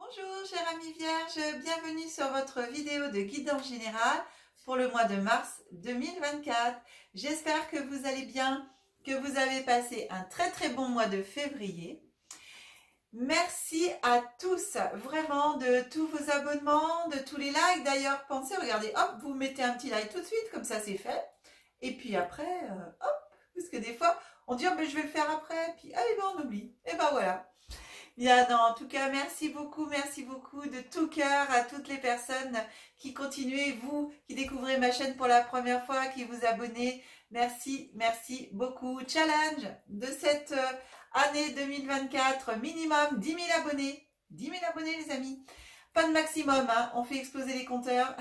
Bonjour chère amie Vierge, bienvenue sur votre vidéo de guidance générale pour le mois de mars 2024. J'espère que vous allez bien, que vous avez passé un très bon mois de février. Merci à tous, vraiment, de tous vos abonnements, de tous les likes. D'ailleurs, pensez, regardez, hop, vous mettez un petit like tout de suite, comme ça c'est fait. Et puis après, hop, parce que des fois, on dit, oh, ben, je vais le faire après, puis allez, ben, on oublie. Et ben voilà. Bien, non, en tout cas, merci beaucoup de tout cœur à toutes les personnes qui continuent, vous qui découvrez ma chaîne pour la première fois, qui vous abonnez. Merci beaucoup. Challenge de cette année 2024, minimum 10 000 abonnés. 10 000 abonnés les amis. Pas de maximum, hein, on fait exploser les compteurs.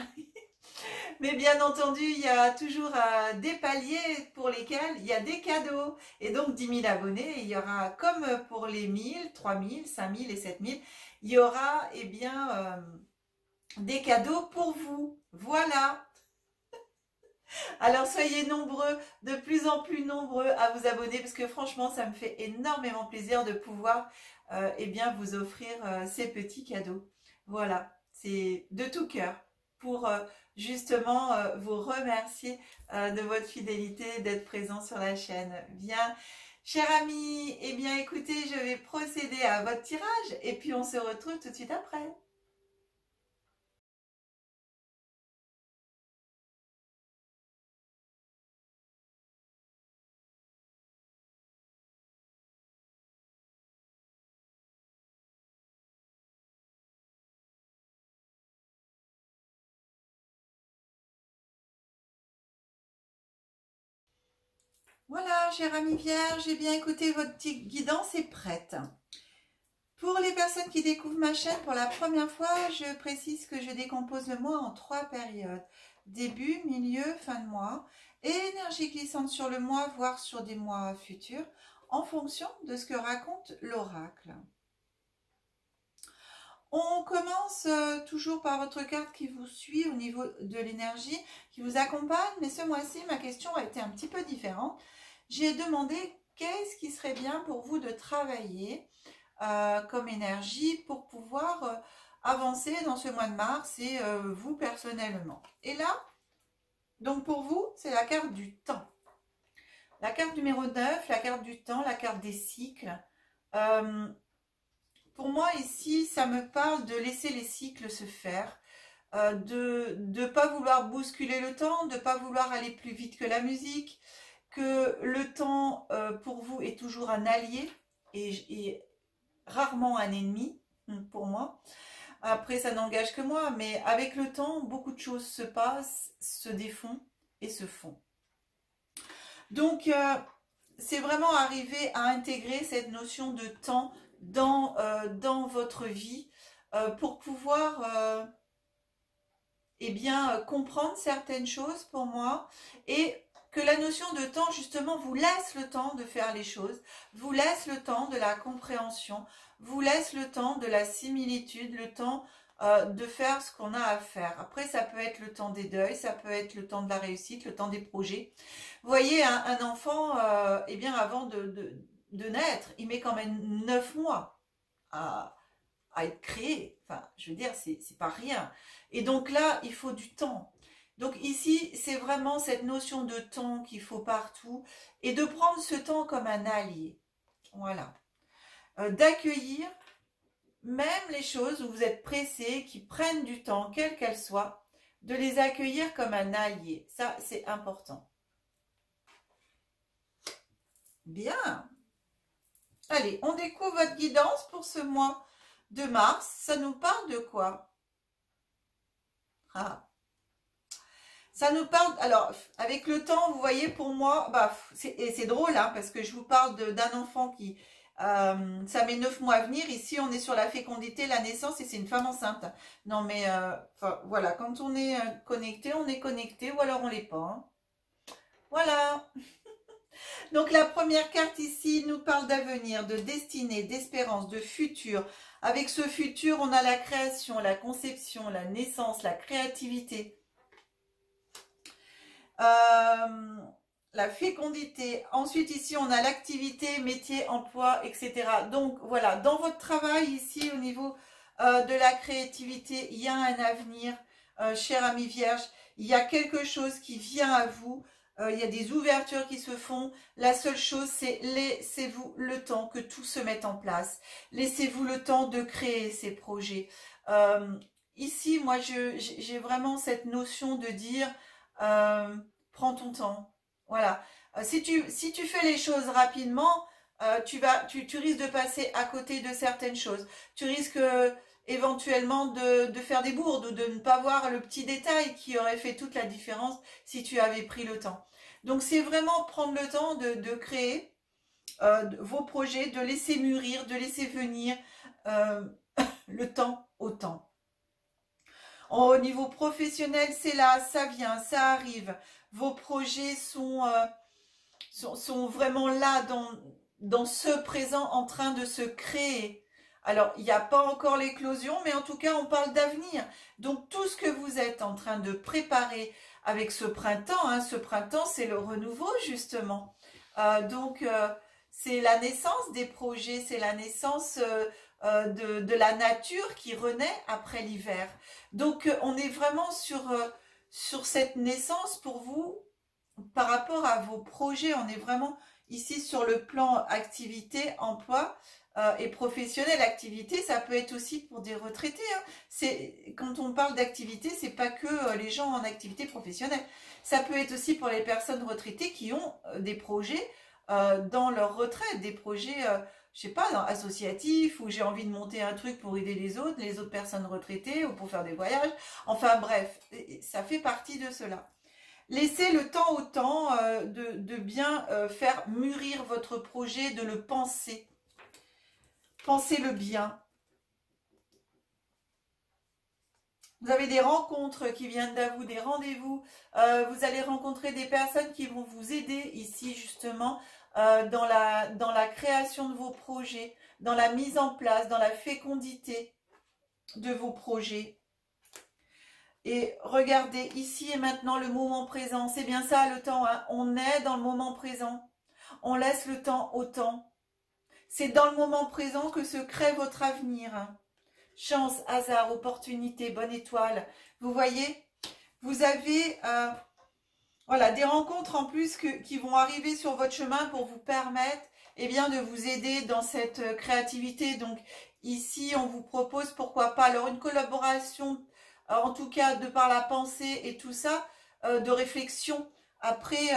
Mais bien entendu, il y a toujours des paliers pour lesquels il y a des cadeaux. Et donc 10 000 abonnés, il y aura comme pour les 1000, 3000, 5000 et 7000, il y aura des cadeaux pour vous. Voilà. Alors soyez nombreux, de plus en plus nombreux à vous abonner parce que franchement, ça me fait énormément plaisir de pouvoir vous offrir ces petits cadeaux. Voilà, c'est de tout cœur pour justement vous remercier de votre fidélité, d'être présent sur la chaîne. Bien, chers amis, eh bien écoutez, je vais procéder à votre tirage et puis on se retrouve tout de suite après. Voilà, chère amie Vierge, j'ai bien écouté, votre petite guidance est prête. Pour les personnes qui découvrent ma chaîne pour la première fois, je précise que je décompose le mois en 3 périodes. Début, milieu, fin de mois. Et énergie glissante sur le mois, voire sur des mois futurs, en fonction de ce que raconte l'oracle. On commence toujours par votre carte qui vous suit au niveau de l'énergie, qui vous accompagne. Mais ce mois-ci, ma question a été un petit peu différente. J'ai demandé qu'est-ce qui serait bien pour vous de travailler comme énergie pour pouvoir avancer dans ce mois de mars et vous personnellement. Et là, donc pour vous, c'est la carte du temps. La carte numéro 9, la carte du temps, la carte des cycles. Pour moi ici, ça me parle de laisser les cycles se faire, de ne pas vouloir bousculer le temps, de ne pas vouloir aller plus vite que la musique, que le temps pour vous est toujours un allié et rarement un ennemi pour moi. Après, ça n'engage que moi, mais avec le temps, beaucoup de choses se passent, se défont et se font. Donc, c'est vraiment arriver à intégrer cette notion de temps dans votre vie pour pouvoir comprendre certaines choses pour moi et que la notion de temps justement vous laisse le temps de faire les choses, vous laisse le temps de la compréhension, vous laisse le temps de la similitude, le temps de faire ce qu'on a à faire. Après, ça peut être le temps des deuils, ça peut être le temps de la réussite, le temps des projets. Vous voyez, un enfant, avant de naître, il met quand même 9 mois à être créé. Enfin, je veux dire, c'est pas rien. Et donc là, il faut du temps. Donc ici, c'est vraiment cette notion de temps qu'il faut partout et de prendre ce temps comme un allié. Voilà. D'accueillir même les choses où vous êtes pressé, qui prennent du temps, quelles qu'elles soient, de les accueillir comme un allié. Ça, c'est important. Bien. Allez, on découvre votre guidance pour ce mois de mars. Ça nous parle de quoi? Ça nous parle, alors, avec le temps, vous voyez, pour moi, c'est drôle, hein, parce que je vous parle d'un enfant qui, ça met 9 mois à venir. Ici, on est sur la fécondité, la naissance, et c'est une femme enceinte. Non, mais, voilà, quand on est connecté, ou alors on l'est pas. Hein. Voilà. Donc, la première carte ici nous parle d'avenir, de destinée, d'espérance, de futur. Avec ce futur, on a la création, la conception, la naissance, la créativité. La fécondité. Ensuite, ici, on a l'activité, métier, emploi, etc. Donc, voilà, dans votre travail, ici, au niveau de la créativité, il y a un avenir, cher ami Vierge, il y a quelque chose qui vient à vous, il y a des ouvertures qui se font. La seule chose, c'est laissez-vous le temps que tout se mette en place. Laissez-vous le temps de créer ces projets. Ici, moi, j'ai vraiment cette notion de dire, prends ton temps. Voilà. Si tu fais les choses rapidement, tu risques de passer à côté de certaines choses. Tu risques éventuellement de faire des bourdes ou de ne pas voir le petit détail qui aurait fait toute la différence si tu avais pris le temps. Donc c'est vraiment prendre le temps de créer vos projets, de laisser mûrir, de laisser venir le temps au temps. Au niveau professionnel, c'est là, ça vient, ça arrive. Vos projets sont vraiment là dans ce présent en train de se créer. Alors, il n'y a pas encore l'éclosion, mais en tout cas, on parle d'avenir. Donc, tout ce que vous êtes en train de préparer avec ce printemps, hein, ce printemps, c'est le renouveau, justement. C'est la naissance des projets, c'est la naissance de la nature qui renaît après l'hiver. Donc, on est vraiment sur cette naissance pour vous, par rapport à vos projets. On est vraiment ici sur le plan activité, emploi et professionnel. Activité, ça peut être aussi pour des retraités. Hein. Quand on parle d'activité, c'est pas que les gens en activité professionnelle. Ça peut être aussi pour les personnes retraitées qui ont des projets dans leur retraite, des projets, je sais pas, associatifs, où j'ai envie de monter un truc pour aider les autres personnes retraitées, ou pour faire des voyages. Enfin bref, ça fait partie de cela. Laissez le temps au temps de bien faire mûrir votre projet, de le penser. Pensez-le bien. Vous avez des rencontres qui viennent à vous, des rendez-vous. Vous allez rencontrer des personnes qui vont vous aider ici justement dans la création de vos projets, dans la mise en place, dans la fécondité de vos projets. Et regardez, ici et maintenant, le moment présent, c'est bien ça le temps, hein. On est dans le moment présent. On laisse le temps au temps. C'est dans le moment présent que se crée votre avenir. Chance, hasard, opportunité, bonne étoile. Vous voyez, vous avez voilà, des rencontres en plus qui vont arriver sur votre chemin pour vous permettre bien, de vous aider dans cette créativité. Donc ici, on vous propose, pourquoi pas, alors une collaboration, en tout cas de par la pensée et tout ça, de réflexion. Après,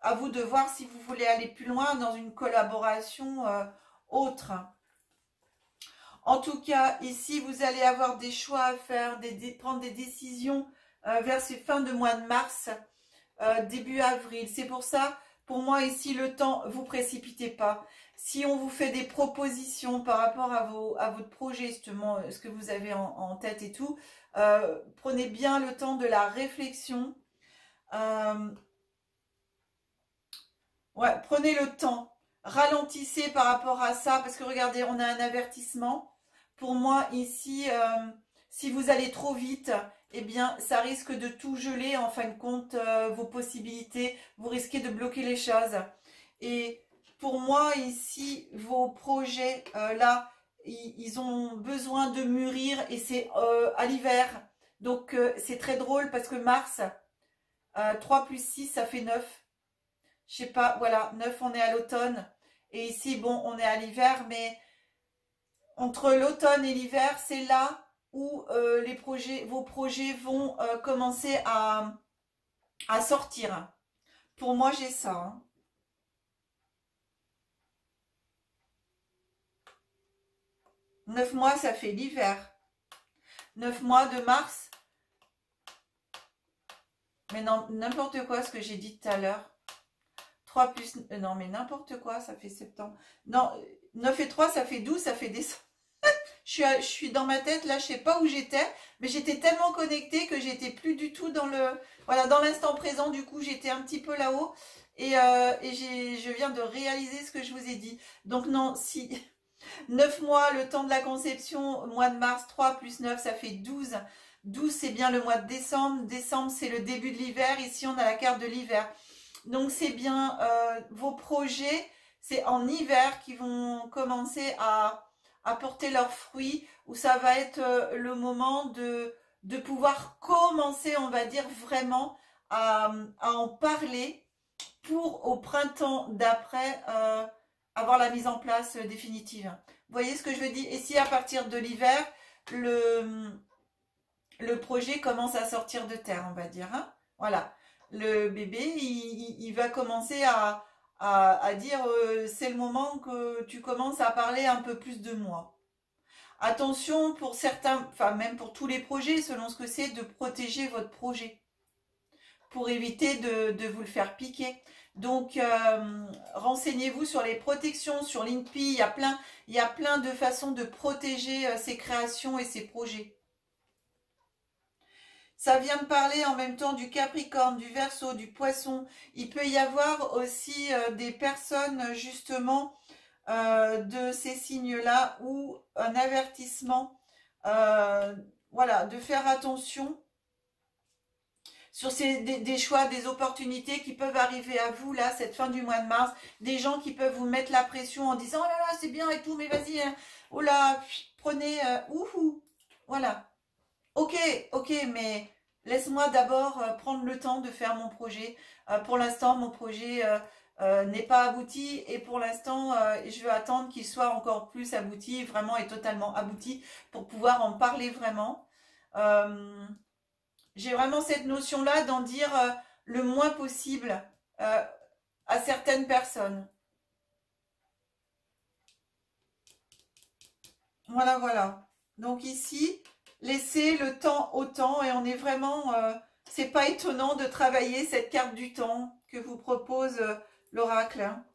à vous de voir si vous voulez aller plus loin dans une collaboration autre. En tout cas, ici, vous allez avoir des choix à faire, prendre des décisions vers ces fins de mois de mars, début avril. C'est pour ça, pour moi, ici, le temps, vous précipitez pas. Si on vous fait des propositions par rapport à votre projet, justement, ce que vous avez en tête et tout, prenez bien le temps de la réflexion. Ouais, prenez le temps. Ralentissez par rapport à ça, parce que regardez, on a un avertissement. Pour moi, ici, si vous allez trop vite, eh bien, ça risque de tout geler, en fin de compte, vos possibilités. Vous risquez de bloquer les choses. Et pour moi, ici, vos projets, là, ils ont besoin de mûrir, et c'est à l'hiver. Donc, c'est très drôle, parce que mars, 3 plus 6, ça fait 9. Je sais pas, voilà, 9, on est à l'automne. Et ici, bon, on est à l'hiver, mais entre l'automne et l'hiver, c'est là où vos projets vont commencer à sortir. Pour moi, j'ai ça. Hein. « 9 mois, ça fait l'hiver. 9 mois de mars. Mais non, n'importe quoi ce que j'ai dit tout à l'heure. 3 plus... non, mais n'importe quoi, ça fait septembre. Non, 9 et 3, ça fait 12, ça fait décembre. Je suis dans ma tête, là, je sais pas où j'étais, mais j'étais tellement connectée que j'étais plus du tout dans dans l'instant présent. Du coup, j'étais un petit peu là-haut et je viens de réaliser ce que je vous ai dit. Donc non, si 9 mois, le temps de la conception, mois de mars, 3 plus 9, ça fait 12. 12, c'est bien le mois de décembre. Décembre, c'est le début de l'hiver. Ici, on a la carte de l'hiver. Donc, c'est bien vos projets, c'est en hiver qui vont commencer à apporter leurs fruits, où ça va être le moment de pouvoir commencer, on va dire, vraiment à en parler pour au printemps d'après avoir la mise en place définitive. Vous voyez ce que je veux dire? Et si à partir de l'hiver, le projet commence à sortir de terre, on va dire. Hein, voilà. Le bébé, il va commencer à dire c'est le moment que tu commences à parler un peu plus de moi. Attention pour certains, enfin même pour tous les projets, selon ce que c'est, de protéger votre projet pour éviter de vous le faire piquer. Donc, renseignez-vous sur les protections, sur l'INPI. Il y a plein de façons de protéger ses créations et ses projets. Ça vient de parler en même temps du Capricorne, du Verseau, du Poisson. Il peut y avoir aussi des personnes justement de ces signes-là ou un avertissement, voilà, de faire attention sur des choix, des opportunités qui peuvent arriver à vous, là, cette fin du mois de mars. Des gens qui peuvent vous mettre la pression en disant « Oh là là, c'est bien et tout, mais vas-y, hein. Oh là, prenez, ouhou. » Voilà. Ok, mais laisse-moi d'abord prendre le temps de faire mon projet. Pour l'instant, mon projet n'est pas abouti et pour l'instant, je veux attendre qu'il soit encore plus abouti, vraiment et totalement abouti pour pouvoir en parler vraiment. J'ai vraiment cette notion-là d'en dire le moins possible à certaines personnes. Voilà, voilà. Donc ici, laissez le temps au temps et on est vraiment... c'est pas étonnant de travailler cette carte du temps que vous propose l'oracle. Hein.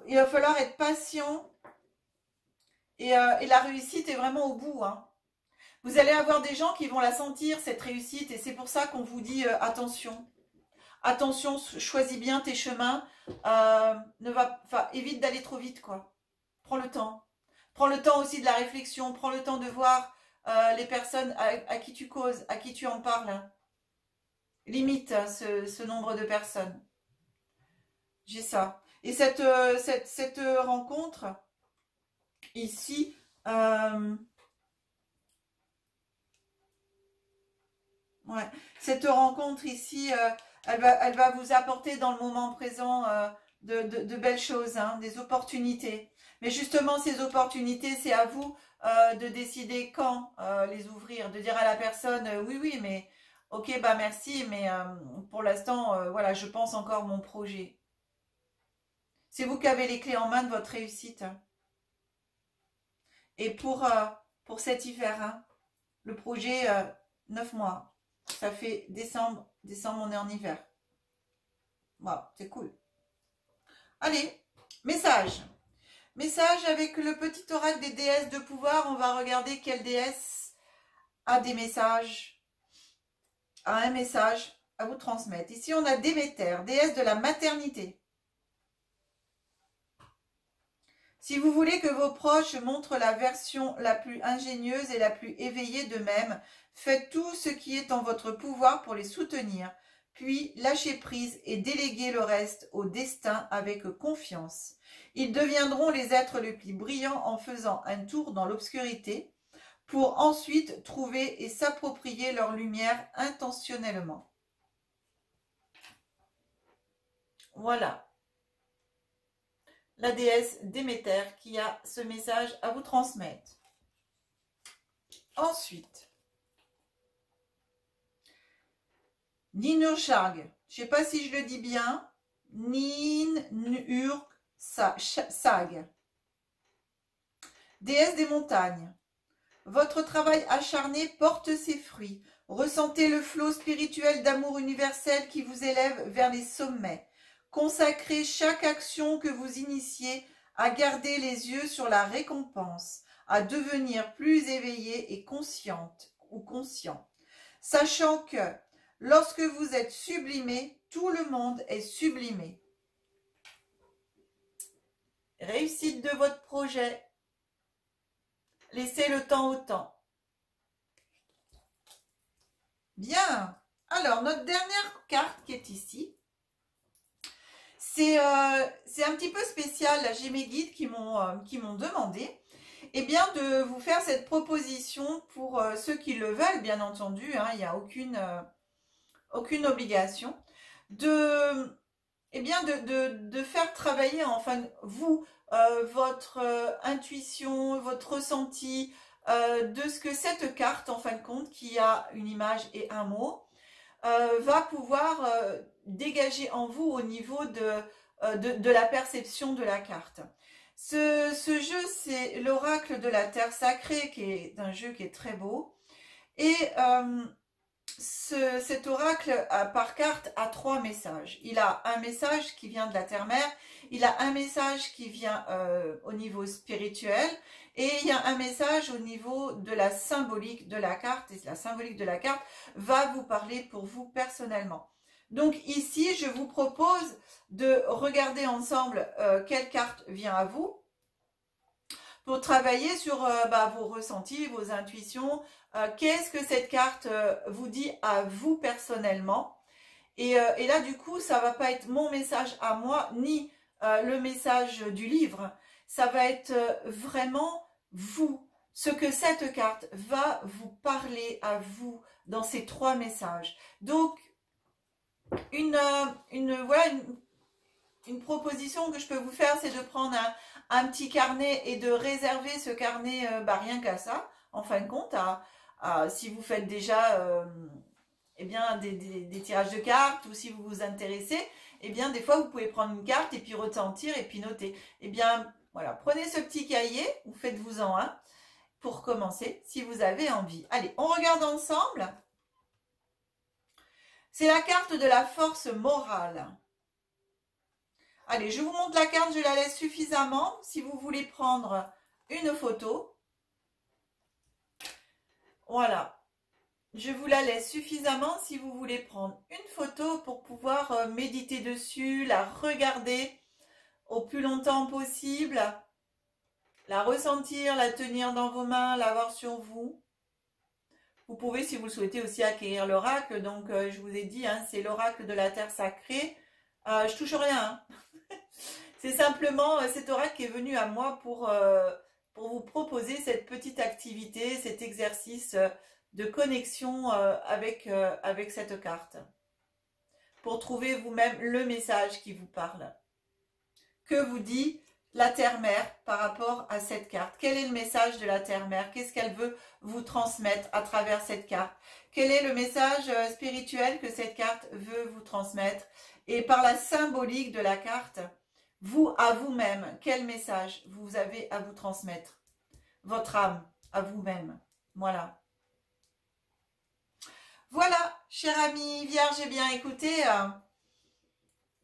Il va falloir être patient et la réussite est vraiment au bout. Hein. Vous allez avoir des gens qui vont la sentir, cette réussite, et c'est pour ça qu'on vous dit attention. Attention, choisis bien tes chemins. Évite d'aller trop vite, quoi. Prends le temps. Prends le temps aussi de la réflexion. Prends le temps de voir les personnes à qui tu causes, à qui tu en parles. Hein. Limite ce nombre de personnes. J'ai ça. Et cette rencontre, ici... ouais. Cette rencontre ici, elle va vous apporter dans le moment présent de belles choses, hein, des opportunités. Mais justement, ces opportunités, c'est à vous de décider quand les ouvrir, de dire à la personne, oui, oui, mais ok, bah merci, mais pour l'instant, voilà, je pense encore mon projet. C'est vous qui avez les clés en main de votre réussite. Et pour cet hiver, hein, le projet 9 mois. Ça fait décembre, on est en hiver. Voilà, c'est cool. Allez, message. Message avec le petit oracle des déesses de pouvoir. On va regarder quelle déesse a des messages, a un message à vous transmettre. Ici, on a Déméter, déesse de la maternité. Si vous voulez que vos proches montrent la version la plus ingénieuse et la plus éveillée d'eux-mêmes, faites tout ce qui est en votre pouvoir pour les soutenir, puis lâchez prise et déléguez le reste au destin avec confiance. Ils deviendront les êtres les plus brillants en faisant un tour dans l'obscurité pour ensuite trouver et s'approprier leur lumière intentionnellement. Voilà. La déesse Déméter qui a ce message à vous transmettre. Ensuite, Ninurshag, je ne sais pas si je le dis bien, Ninurshag, déesse des montagnes. Votre travail acharné porte ses fruits. Ressentez le flot spirituel d'amour universel qui vous élève vers les sommets. Consacrez chaque action que vous initiez à garder les yeux sur la récompense, à devenir plus éveillé et consciente ou conscient, sachant que lorsque vous êtes sublimé, tout le monde est sublimé. Réussite de votre projet. Laissez le temps au temps. Bien. Alors, notre dernière carte qui est ici, c'est un petit peu spécial. Là, j'ai mes guides qui m'ont demandé eh bien, de vous faire cette proposition pour ceux qui le veulent, bien entendu. Hein, il n'y a aucune obligation. Eh bien, de faire travailler, enfin, vous, votre intuition, votre ressenti, de ce que cette carte, en fin de compte, qui a une image et un mot, va pouvoir dégager en vous au niveau de la perception de la carte. Ce jeu, c'est l'oracle de la Terre Sacrée, qui est un jeu qui est très beau. Et cet oracle par carte a 3 messages. Il a un message qui vient de la Terre-Mère, il a un message qui vient au niveau spirituel, et il y a un message au niveau de la symbolique de la carte, et la symbolique de la carte va vous parler pour vous personnellement. Donc ici, je vous propose de regarder ensemble quelle carte vient à vous, pour travailler sur vos ressentis, vos intuitions. Qu'est-ce que cette carte vous dit à vous personnellement? Et là, du coup, ça va pas être mon message à moi, ni le message du livre. Ça va être vraiment vous. Ce que cette carte va vous parler à vous dans ces 3 messages. Donc, voilà, une proposition que je peux vous faire, c'est de prendre un petit carnet et de réserver ce carnet rien qu'à ça, en fin de compte, si vous faites déjà eh bien, des tirages de cartes, ou si vous vous intéressez, eh bien, des fois, vous pouvez prendre une carte et puis ressentir et puis noter. Eh bien, voilà, prenez ce petit cahier, ou faites-vous-en un, pour commencer, si vous avez envie. Allez, on regarde ensemble. C'est la carte de la force morale. Allez, je vous montre la carte, je la laisse suffisamment. Si vous voulez prendre une photo, voilà. Je vous la laisse suffisamment si vous voulez prendre une photo pour pouvoir méditer dessus, la regarder au plus longtemps possible, la ressentir, la tenir dans vos mains, l'avoir sur vous. Vous pouvez, si vous le souhaitez, aussi acquérir l'oracle. Donc, je vous ai dit, hein, c'est l'oracle de la Terre Sacrée. Je touche rien. Hein. C'est simplement cet oracle qui est venu à moi pour vous proposer cette petite activité, cet exercice de connexion avec cette carte. Pour trouver vous-même le message qui vous parle. Que vous dit la Terre-Mère par rapport à cette carte? Quel est le message de la Terre-Mère? Qu'est-ce qu'elle veut vous transmettre à travers cette carte? Quel est le message spirituel que cette carte veut vous transmettre? Et par la symbolique de la carte, vous, à vous-même, quel message vous avez à vous transmettre? Votre âme, à vous-même. Voilà. Voilà, cher ami vierge, j'ai bien écouté.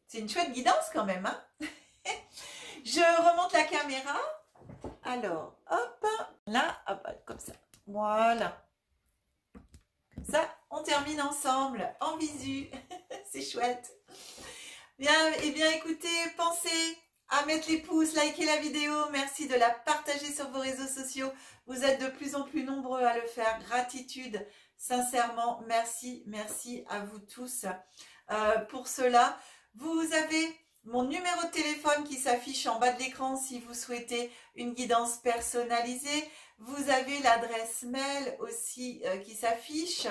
C'est une chouette guidance quand même. Hein. Je remonte la caméra. Alors, hop, là, hop, comme ça. Voilà. Comme ça, on termine ensemble, en visu. C'est chouette. Bien, eh bien, écoutez, pensez à mettre les pouces, liker la vidéo. Merci de la partager sur vos réseaux sociaux. Vous êtes de plus en plus nombreux à le faire. Gratitude, sincèrement, merci, merci à vous tous pour cela. Vous avez mon numéro de téléphone qui s'affiche en bas de l'écran si vous souhaitez une guidance personnalisée. Vous avez l'adresse mail aussi qui s'affiche.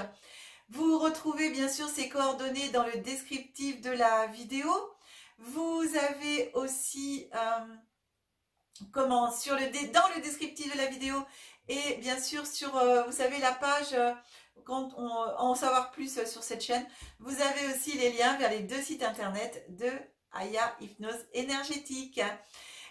Vous retrouvez bien sûr ces coordonnées dans le descriptif de la vidéo. Vous avez aussi, dans le descriptif de la vidéo et bien sûr sur, vous savez, la page, quand on en savoir plus sur cette chaîne, vous avez aussi les liens vers les 2 sites internet de Aya Hypnose Énergétique.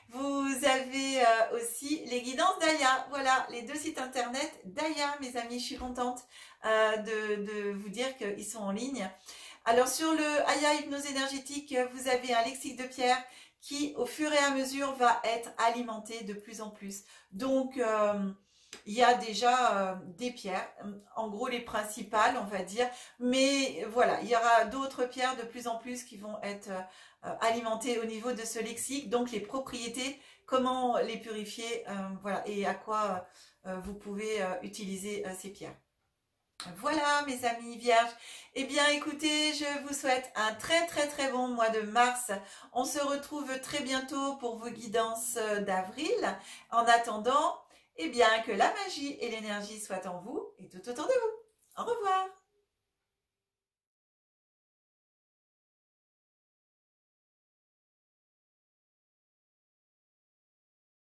Vous avez aussi les guidances d'Aya. Voilà, les 2 sites internet d'Aya, mes amis. Je suis contente de vous dire qu'ils sont en ligne. Alors, sur le Aya Hypnose Énergétique, vous avez un lexique de pierre qui, au fur et à mesure, va être alimenté de plus en plus. Donc, il y a déjà des pierres, en gros les principales, on va dire. Mais voilà, il y aura d'autres pierres de plus en plus qui vont être alimentées au niveau de ce lexique. Donc, les propriétés, comment les purifier, voilà, et à quoi vous pouvez utiliser ces pierres. Voilà mes amis vierges. Eh bien écoutez, je vous souhaite un très bon mois de mars. On se retrouve très bientôt pour vos guidances d'avril. En attendant, eh bien que la magie et l'énergie soient en vous et tout autour de vous.